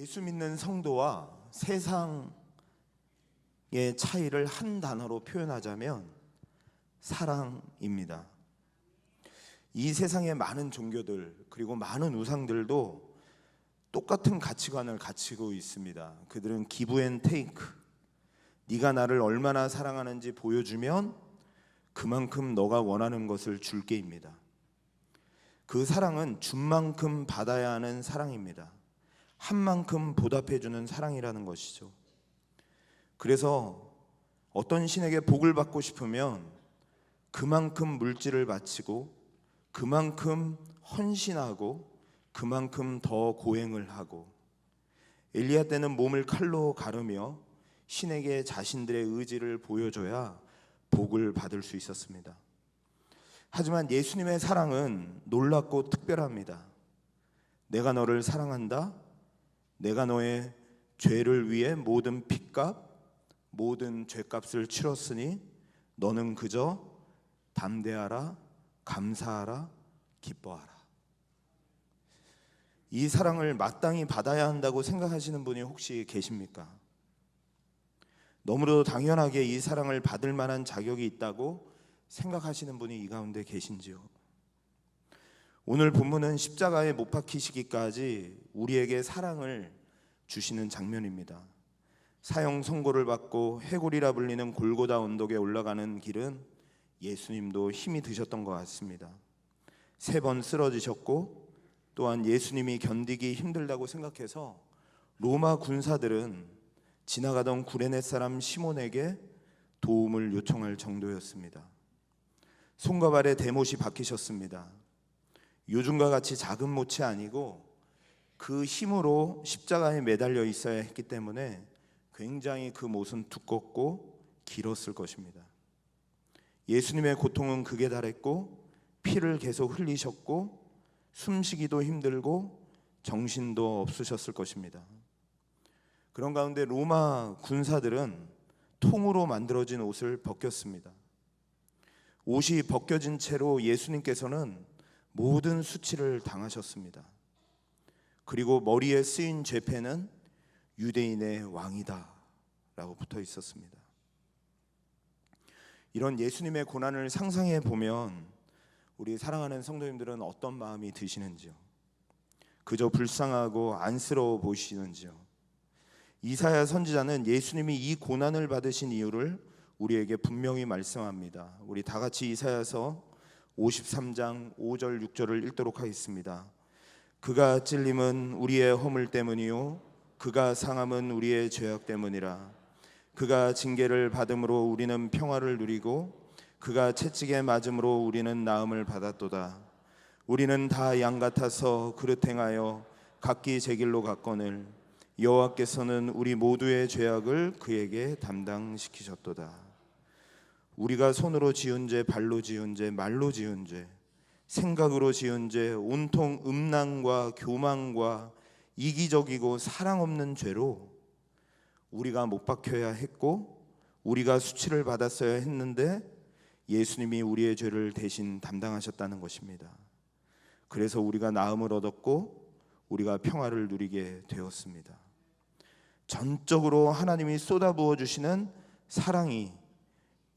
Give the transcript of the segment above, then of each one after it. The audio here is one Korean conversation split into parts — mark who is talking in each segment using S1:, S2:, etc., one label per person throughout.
S1: 예수 믿는 성도와 세상의 차이를 한 단어로 표현하자면 사랑입니다. 이 세상의 많은 종교들 그리고 많은 우상들도 똑같은 가치관을 가지고 있습니다. 그들은 기브 앤 테이크, 네가 나를 얼마나 사랑하는지 보여주면 그만큼 너가 원하는 것을 줄게입니다. 그 사랑은 준 만큼 받아야 하는 사랑입니다. 한 만큼 보답해주는 사랑이라는 것이죠. 그래서 어떤 신에게 복을 받고 싶으면 그만큼 물질을 바치고 그만큼 헌신하고 그만큼 더 고행을 하고, 엘리야 때는 몸을 칼로 가르며 신에게 자신들의 의지를 보여줘야 복을 받을 수 있었습니다. 하지만 예수님의 사랑은 놀랍고 특별합니다. 내가 너를 사랑한다. 내가 너의 죄를 위해 모든 핏값, 모든 죄값을 치렀으니 너는 그저 담대하라, 감사하라, 기뻐하라. 이 사랑을 마땅히 받아야 한다고 생각하시는 분이 혹시 계십니까? 너무도 당연하게 이 사랑을 받을 만한 자격이 있다고 생각하시는 분이 이 가운데 계신지요? 오늘 본문은 십자가에 못 박히시기까지 우리에게 사랑을 주시는 장면입니다. 사형 선고를 받고 해골이라 불리는 골고다 언덕에 올라가는 길은 예수님도 힘이 드셨던 것 같습니다. 3번 쓰러지셨고, 또한 예수님이 견디기 힘들다고 생각해서 로마 군사들은 지나가던 구레네 사람 시몬에게 도움을 요청할 정도였습니다. 손과 발에 대못이 박히셨습니다. 요즘과 같이 작은 못이 아니고 그 힘으로 십자가에 매달려 있어야 했기 때문에 굉장히 그 못은 두껍고 길었을 것입니다. 예수님의 고통은 극에 달했고 피를 계속 흘리셨고 숨쉬기도 힘들고 정신도 없으셨을 것입니다. 그런 가운데 로마 군사들은 통으로 만들어진 옷을 벗겼습니다. 옷이 벗겨진 채로 예수님께서는 모든 수치를 당하셨습니다. 그리고 머리에 쓰인 죄패는 유대인의 왕이다 라고 붙어 있었습니다. 이런 예수님의 고난을 상상해 보면 우리 사랑하는 성도님들은 어떤 마음이 드시는지요? 그저 불쌍하고 안쓰러워 보이시는지요? 이사야 선지자는 예수님이 이 고난을 받으신 이유를 우리에게 분명히 말씀합니다. 우리 다 같이 이사야서 53장 5절 6절을 읽도록 하겠습니다. 그가 찔림은 우리의 허물 때문이요 그가 상함은 우리의 죄악 때문이라. 그가 징계를 받음으로 우리는 평화를 누리고 그가 채찍에 맞음으로 우리는 나음을 받았도다. 우리는 다 양 같아서 그릇 행하여 각기 제 길로 갔거늘 여호와께서는 우리 모두의 죄악을 그에게 담당시키셨도다. 우리가 손으로 지은 죄, 발로 지은 죄, 말로 지은 죄, 생각으로 지은 죄, 온통 음란과 교만과 이기적이고 사랑 없는 죄로 우리가 못 박혀야 했고 우리가 수치를 받았어야 했는데 예수님이 우리의 죄를 대신 담당하셨다는 것입니다. 그래서 우리가 나음을 얻었고 우리가 평화를 누리게 되었습니다. 전적으로 하나님이 쏟아부어 주시는 사랑이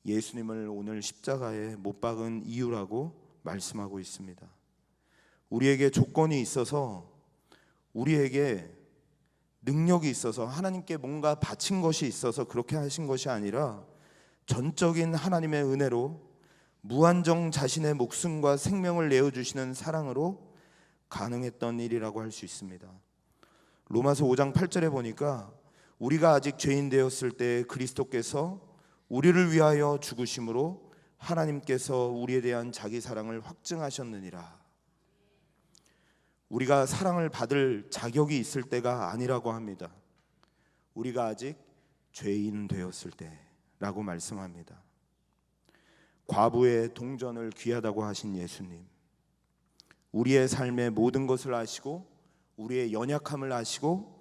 S1: 예수님을 오늘 십자가에 못 박은 이유라고 말씀하고 있습니다. 우리에게 조건이 있어서, 우리에게 능력이 있어서, 하나님께 뭔가 바친 것이 있어서 그렇게 하신 것이 아니라 전적인 하나님의 은혜로 무한정 자신의 목숨과 생명을 내어주시는 사랑으로 가능했던 일이라고 할 수 있습니다. 로마서 5장 8절에 보니까 우리가 아직 죄인 되었을 때 그리스도께서 우리를 위하여 죽으심으로 하나님께서 우리에 대한 자기 사랑을 확증하셨느니라. 우리가 사랑을 받을 자격이 있을 때가 아니라고 합니다. 우리가 아직 죄인 되었을 때라고 말씀합니다. 과부의 동전을 귀하다고 하신 예수님, 우리의 삶의 모든 것을 아시고 우리의 연약함을 아시고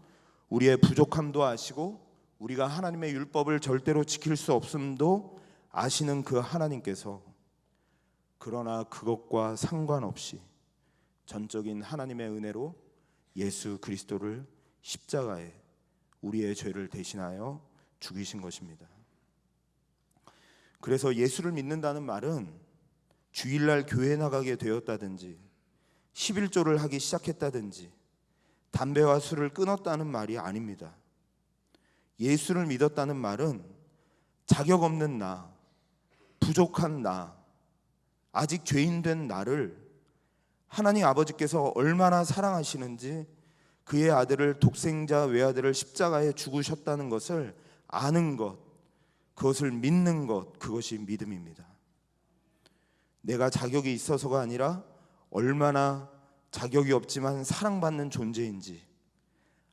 S1: 우리의 부족함도 아시고 우리가 하나님의 율법을 절대로 지킬 수 없음도 아시는 그 하나님께서, 그러나 그것과 상관없이 전적인 하나님의 은혜로 예수 그리스도를 십자가에 우리의 죄를 대신하여 죽이신 것입니다. 그래서 예수를 믿는다는 말은 주일날 교회 나가게 되었다든지 11조를 하기 시작했다든지 담배와 술을 끊었다는 말이 아닙니다. 예수를 믿었다는 말은 자격 없는 나, 부족한 나, 아직 죄인 된 나를 하나님 아버지께서 얼마나 사랑하시는지 그의 아들을, 독생자 외아들을 십자가에 죽으셨다는 것을 아는 것, 그것을 믿는 것, 그것이 믿음입니다. 내가 자격이 있어서가 아니라 얼마나 자격이 없지만 사랑받는 존재인지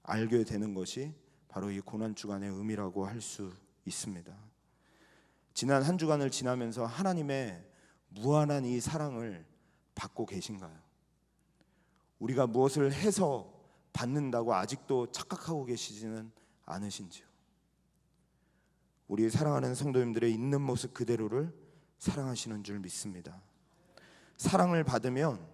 S1: 알게 되는 것이 바로 이 고난주간의 의미라고 할 수 있습니다. 지난 한 주간을 지나면서 하나님의 무한한 이 사랑을 받고 계신가요? 우리가 무엇을 해서 받는다고 아직도 착각하고 계시지는 않으신지요? 우리 사랑하는 성도님들의 있는 모습 그대로를 사랑하시는 줄 믿습니다. 사랑을 받으면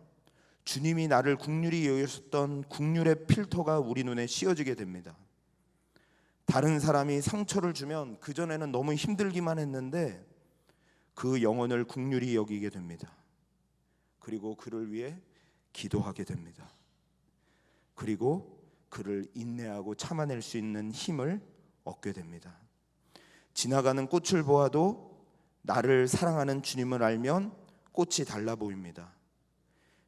S1: 주님이 나를 긍휼히 여기셨던 긍휼의 필터가 우리 눈에 씌어지게 됩니다. 다른 사람이 상처를 주면 그전에는 너무 힘들기만 했는데 그 영혼을 긍휼히 여기게 됩니다. 그리고 그를 위해 기도하게 됩니다. 그리고 그를 인내하고 참아낼 수 있는 힘을 얻게 됩니다. 지나가는 꽃을 보아도 나를 사랑하는 주님을 알면 꽃이 달라 보입니다.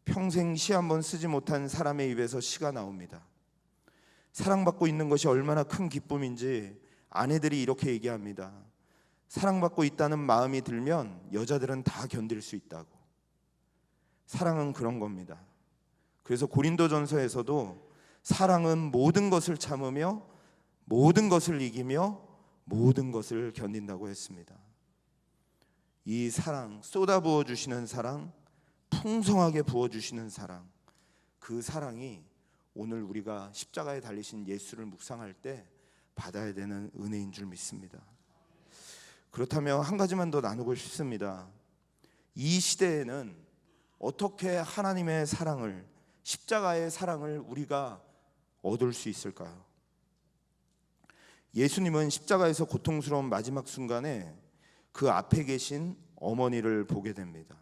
S1: 평생 시 한 번 쓰지 못한 사람의 입에서 시가 나옵니다. 사랑받고 있는 것이 얼마나 큰 기쁨인지 아내들이 이렇게 얘기합니다. 사랑받고 있다는 마음이 들면 여자들은 다 견딜 수 있다고. 사랑은 그런 겁니다. 그래서 고린도전서에서도 사랑은 모든 것을 참으며 모든 것을 이기며 모든 것을 견딘다고 했습니다. 이 사랑, 쏟아부어 주시는 사랑, 풍성하게 부어주시는 사랑, 그 사랑이 오늘 우리가 십자가에 달리신 예수를 묵상할 때 받아야 되는 은혜인 줄 믿습니다. 그렇다면 한 가지만 더 나누고 싶습니다. 이 시대에는 어떻게 하나님의 사랑을, 십자가의 사랑을 우리가 얻을 수 있을까요? 예수님은 십자가에서 고통스러운 마지막 순간에 그 앞에 계신 어머니를 보게 됩니다.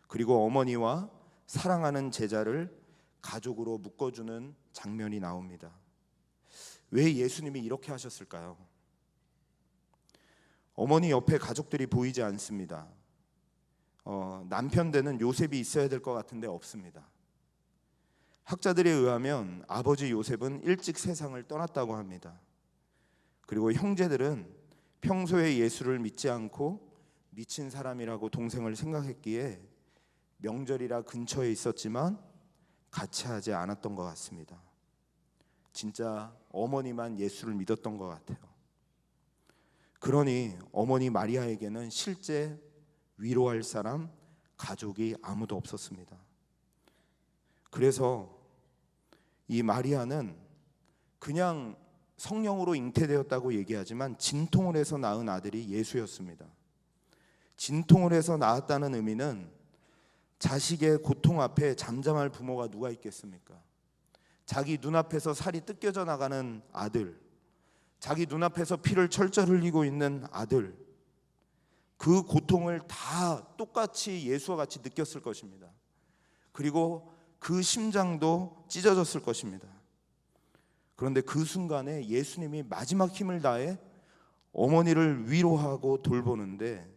S1: 그리고 어머니와 사랑하는 제자를 가족으로 묶어주는 장면이 나옵니다. 왜 예수님이 이렇게 하셨을까요? 어머니 옆에 가족들이 보이지 않습니다. 남편 되는 요셉이 있어야 될 것 같은데 없습니다. 학자들에 의하면 아버지 요셉은 일찍 세상을 떠났다고 합니다. 그리고 형제들은 평소에 예수를 믿지 않고 미친 사람이라고 동생을 생각했기에 명절이라 근처에 있었지만 같이 하지 않았던 것 같습니다. 진짜 어머니만 예수를 믿었던 것 같아요. 그러니 어머니 마리아에게는 실제 위로할 사람, 가족이 아무도 없었습니다. 그래서 이 마리아는 그냥 성령으로 잉태되었다고 얘기하지만 진통을 해서 낳은 아들이 예수였습니다. 진통을 해서 낳았다는 의미는 자식의 고통 앞에 잠잠할 부모가 누가 있겠습니까? 자기 눈앞에서 살이 뜯겨져 나가는 아들, 자기 눈앞에서 피를 철철 흘리고 있는 아들, 그 고통을 다 똑같이 예수와 같이 느꼈을 것입니다. 그리고 그 심장도 찢어졌을 것입니다. 그런데 그 순간에 예수님이 마지막 힘을 다해 어머니를 위로하고 돌보는데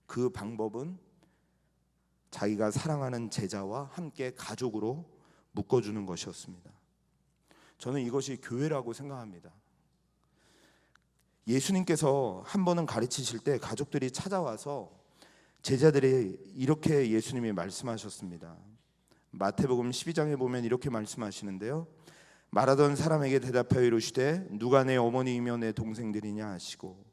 S1: 그 방법은 자기가 사랑하는 제자와 함께 가족으로 묶어주는 것이었습니다. 저는 이것이 교회라고 생각합니다. 예수님께서 한 번은 가르치실 때 가족들이 찾아와서 제자들이 이렇게 예수님이 말씀하셨습니다. 마태복음 12장에 보면 이렇게 말씀하시는데요. 말하던 사람에게 대답하여 이르시되 누가 내 어머니이며 내 동생들이냐 하시고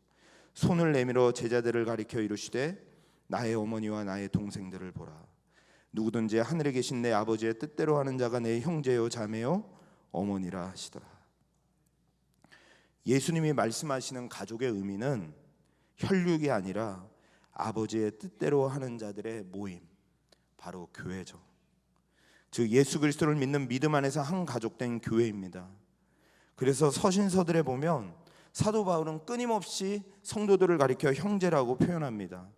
S1: 손을 내밀어 제자들을 가리켜 이르시되 나의 어머니와 나의 동생들을 보라. 누구든지 하늘에 계신 내 아버지의 뜻대로 하는 자가 내 형제요 자매요 어머니라 하시더라. 예수님이 말씀하시는 가족의 의미는 혈육이 아니라 아버지의 뜻대로 하는 자들의 모임, 바로 교회죠. 즉 예수 그리스도를 믿는 믿음 안에서 한 가족된 교회입니다. 그래서 서신서들에 보면 사도 바울은 끊임없이 성도들을 가리켜 형제라고 표현합니다.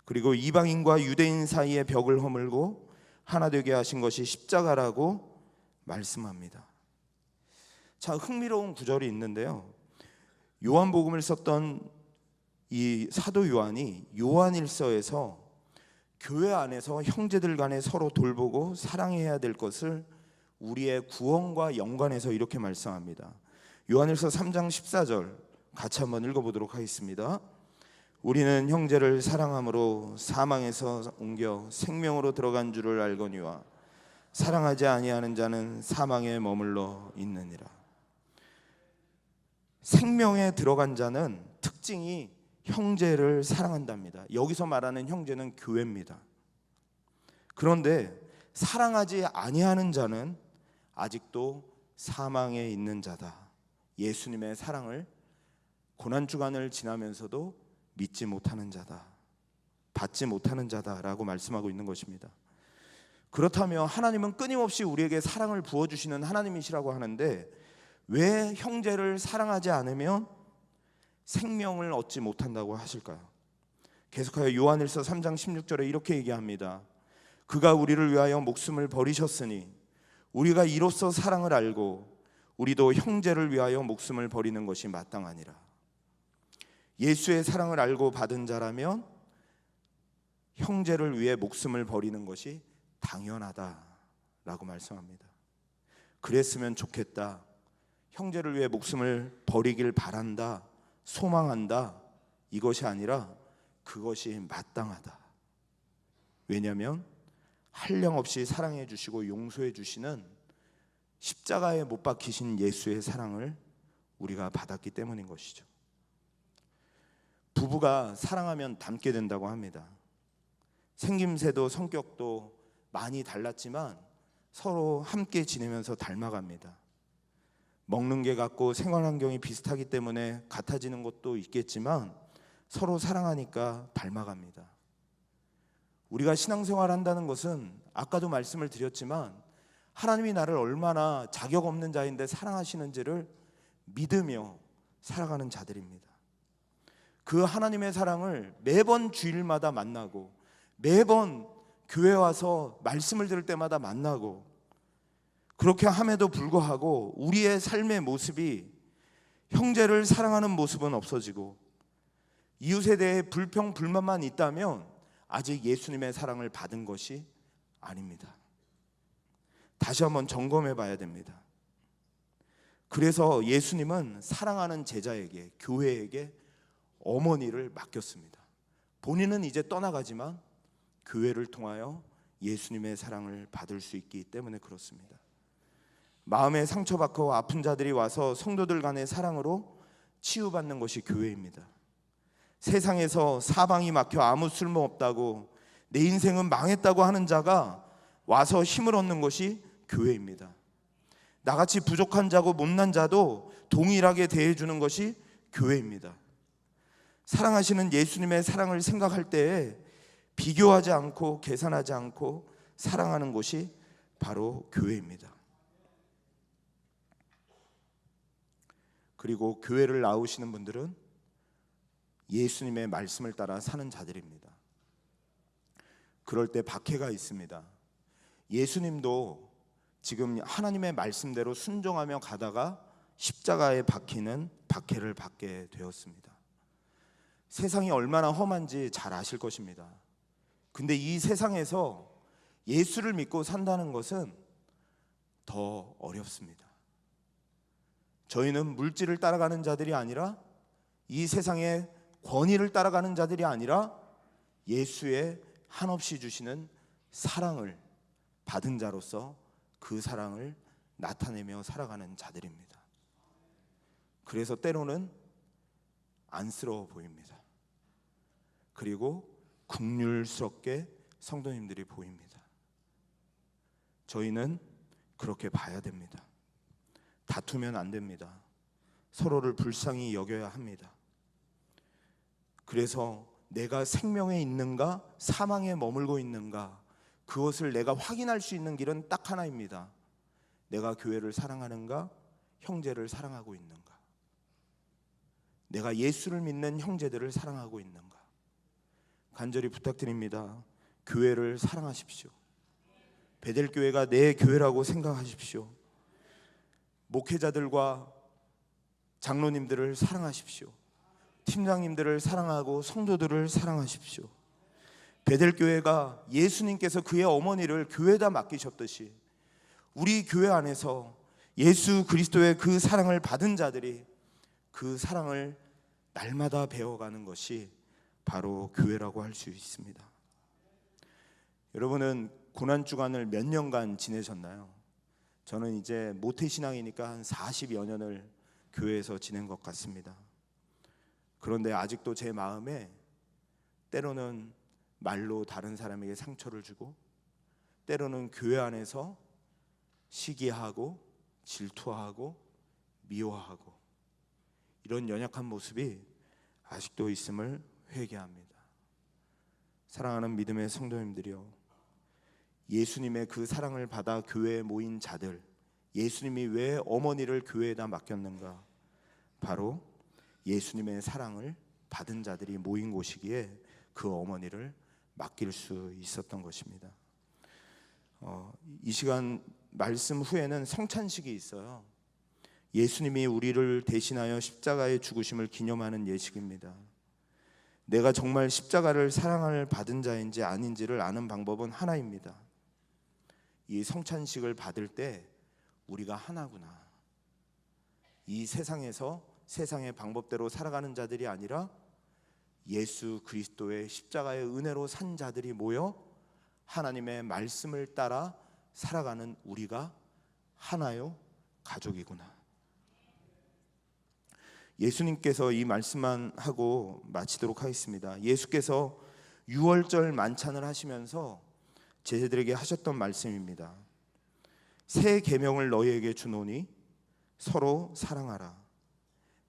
S1: 그리고 이방인과 유대인 사이의 벽을 허물고 하나 되게 하신 것이 십자가라고 말씀합니다. 자, 흥미로운 구절이 있는데요. 요한복음을 썼던 이 사도 요한이 요한일서에서 교회 안에서 형제들 간에 서로 돌보고 사랑해야 될 것을 우리의 구원과 연관해서 이렇게 말씀합니다. 요한일서 3장 14절 같이 한번 읽어보도록 하겠습니다. 우리는 형제를 사랑함으로 사망에서 옮겨 생명으로 들어간 줄을 알거니와 사랑하지 아니하는 자는 사망에 머물러 있느니라. 생명에 들어간 자는 특징이 형제를 사랑한답니다. 여기서 말하는 형제는 교회입니다. 그런데 사랑하지 아니하는 자는 아직도 사망에 있는 자다. 예수님의 사랑을 고난주간을 지나면서도 믿지 못하는 자다, 받지 못하는 자다라고 말씀하고 있는 것입니다. 그렇다면 하나님은 끊임없이 우리에게 사랑을 부어주시는 하나님이시라고 하는데 왜 형제를 사랑하지 않으면 생명을 얻지 못한다고 하실까요? 계속하여 요한일서 3장 16절에 이렇게 얘기합니다. 그가 우리를 위하여 목숨을 버리셨으니 우리가 이로써 사랑을 알고 우리도 형제를 위하여 목숨을 버리는 것이 마땅하니라. 예수의 사랑을 알고 받은 자라면 형제를 위해 목숨을 버리는 것이 당연하다라고 말씀합니다. 그랬으면 좋겠다, 형제를 위해 목숨을 버리길 바란다, 소망한다, 이것이 아니라 그것이 마땅하다. 왜냐하면 한량없이 사랑해 주시고 용서해 주시는 십자가에 못 박히신 예수의 사랑을 우리가 받았기 때문인 것이죠. 부부가 사랑하면 닮게 된다고 합니다. 생김새도 성격도 많이 달랐지만 서로 함께 지내면서 닮아갑니다. 먹는 게 같고 생활 환경이 비슷하기 때문에 같아지는 것도 있겠지만 서로 사랑하니까 닮아갑니다. 우리가 신앙생활 한다는 것은 아까도 말씀을 드렸지만 하나님이 나를 얼마나 자격 없는 자인데 사랑하시는지를 믿으며 살아가는 자들입니다. 그 하나님의 사랑을 매번 주일마다 만나고 매번 교회 와서 말씀을 들을 때마다 만나고 그렇게 함에도 불구하고 우리의 삶의 모습이 형제를 사랑하는 모습은 없어지고 이웃에 대해 불평 불만만 있다면 아직 예수님의 사랑을 받은 것이 아닙니다. 다시 한번 점검해 봐야 됩니다. 그래서 예수님은 사랑하는 제자에게, 교회에게 어머니를 맡겼습니다. 본인은 이제 떠나가지만 교회를 통하여 예수님의 사랑을 받을 수 있기 때문에 그렇습니다. 마음에 상처받고 아픈 자들이 와서 성도들 간의 사랑으로 치유받는 것이 교회입니다. 세상에서 사방이 막혀 아무 쓸모없다고 내 인생은 망했다고 하는 자가 와서 힘을 얻는 것이 교회입니다. 나같이 부족한 자고 못난 자도 동일하게 대해주는 것이 교회입니다. 사랑하시는 예수님의 사랑을 생각할 때에 비교하지 않고 계산하지 않고 사랑하는 곳이 바로 교회입니다. 그리고 교회를 나오시는 분들은 예수님의 말씀을 따라 사는 자들입니다. 그럴 때 박해가 있습니다. 예수님도 지금 하나님의 말씀대로 순종하며 가다가 십자가에 박히는 박해를 받게 되었습니다. 세상이 얼마나 험한지 잘 아실 것입니다. 근데 이 세상에서 예수를 믿고 산다는 것은 더 어렵습니다. 저희는 물질을 따라가는 자들이 아니라 이 세상의 권위를 따라가는 자들이 아니라 예수의 한없이 주시는 사랑을 받은 자로서 그 사랑을 나타내며 살아가는 자들입니다. 그래서 때로는 안쓰러워 보입니다. 그리고 긍휼스럽게 성도님들이 보입니다. 저희는 그렇게 봐야 됩니다. 다투면 안 됩니다. 서로를 불쌍히 여겨야 합니다. 그래서 내가 생명에 있는가 사망에 머물고 있는가 그것을 내가 확인할 수 있는 길은 딱 하나입니다. 내가 교회를 사랑하는가, 형제를 사랑하고 있는가. 내가 예수를 믿는 형제들을 사랑하고 있는가. 간절히 부탁드립니다. 교회를 사랑하십시오. 베델교회가 내 교회라고 생각하십시오. 목회자들과 장로님들을 사랑하십시오. 팀장님들을 사랑하고 성도들을 사랑하십시오. 베델교회가 예수님께서 그의 어머니를 교회에다 맡기셨듯이 우리 교회 안에서 예수 그리스도의 그 사랑을 받은 자들이 그 사랑을 날마다 배워가는 것이 바로 교회라고 할 수 있습니다. 여러분은 고난주간을 몇 년간 지내셨나요? 저는 이제 모태신앙이니까 한 40여 년을 교회에서 지낸 것 같습니다. 그런데 아직도 제 마음에 때로는 말로 다른 사람에게 상처를 주고, 때로는 교회 안에서 시기하고 질투하고 미워하고 이런 연약한 모습이 아직도 있음을 회개합니다. 사랑하는 믿음의 성도님들이요, 예수님의 그 사랑을 받아 교회에 모인 자들, 예수님이 왜 어머니를 교회에다 맡겼는가? 바로 예수님의 사랑을 받은 자들이 모인 곳이기에 그 어머니를 맡길 수 있었던 것입니다. 이 시간 말씀 후에는 성찬식이 있어요. 예수님이 우리를 대신하여 십자가의 죽으심을 기념하는 예식입니다. 내가 정말 십자가를 사랑을 받은 자인지 아닌지를 아는 방법은 하나입니다. 이 성찬식을 받을 때 우리가 하나구나. 이 세상에서 세상의 방법대로 살아가는 자들이 아니라 예수 그리스도의 십자가의 은혜로 산 자들이 모여 하나님의 말씀을 따라 살아가는 우리가 하나요 가족이구나. 예수님께서 이 말씀만 하고 마치도록 하겠습니다. 예수께서 유월절 만찬을 하시면서 제자들에게 하셨던 말씀입니다. 새 계명을 너희에게 주노니 서로 사랑하라.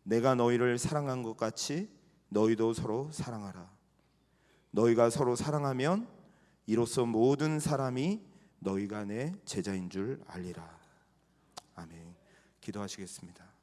S1: 내가 너희를 사랑한 것 같이 너희도 서로 사랑하라. 너희가 서로 사랑하면 이로써 모든 사람이 너희가 내 제자인 줄 알리라. 아멘. 기도하시겠습니다.